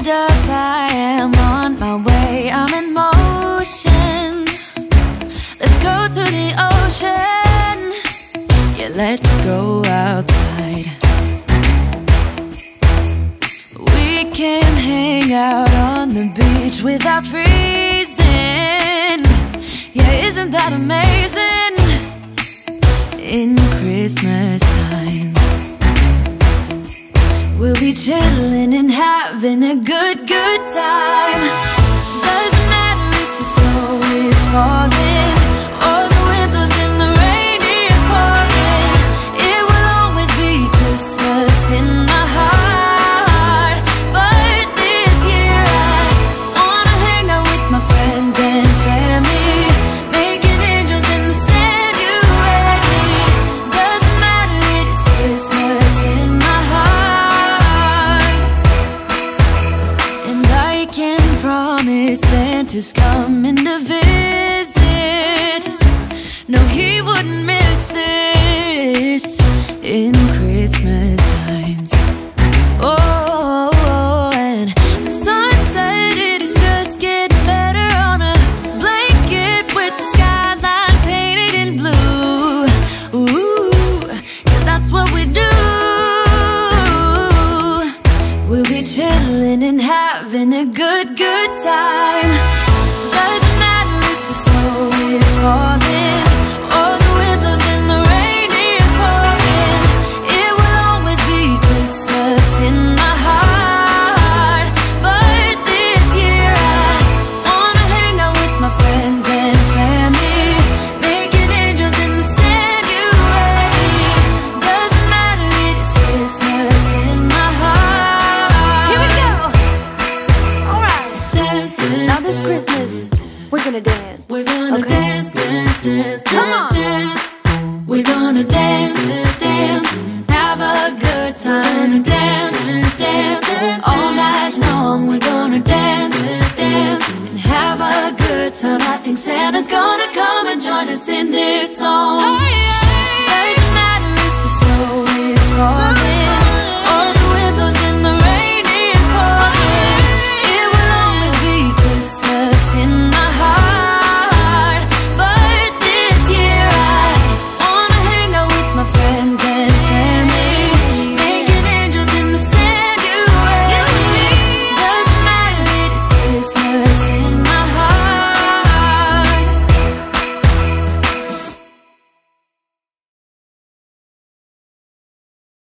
hold up, I am on my way, I'm in motion. Let's go to the ocean, yeah, let's go outside. We can hang out on the beach without freezing. Yeah, isn't that amazing? In Christmas times, we'll be chilling and having a good time. Doesn't matter if the snow is falling or the wind blows and the rain is pouring. It will always be Christmas in my heart. But this year I wanna hang out with my friends and family, making angels in the sand, you ready? Doesn't matter, it is Christmas in my heart. And I can promise Santa's coming to visit. No, he wouldn't miss this in Christmas times. Oh, and the sun said it is just getting better on a blanket with the skyline painted in blue. Ooh, yeah, that's what we do. We'll be chilling and having a good time. Doesn't matter if the snow is falling or the wind blows and the rain is pouring. It will always be Christmas in my heart. But this year I wanna hang out with my friends and family, making angels in the sand, you ready? Doesn't matter, it is Christmas in my heart. Here we go. All right. Dance, dance, now this Christmas, we're gonna dance. We're gonna dance, dance, dance, come on, dance. We're gonna dance, dance, have a good time. Dance, dance, all night long. We're gonna dance, dance, and have a good time. I think Santa's gonna come and join us in this song. Hey!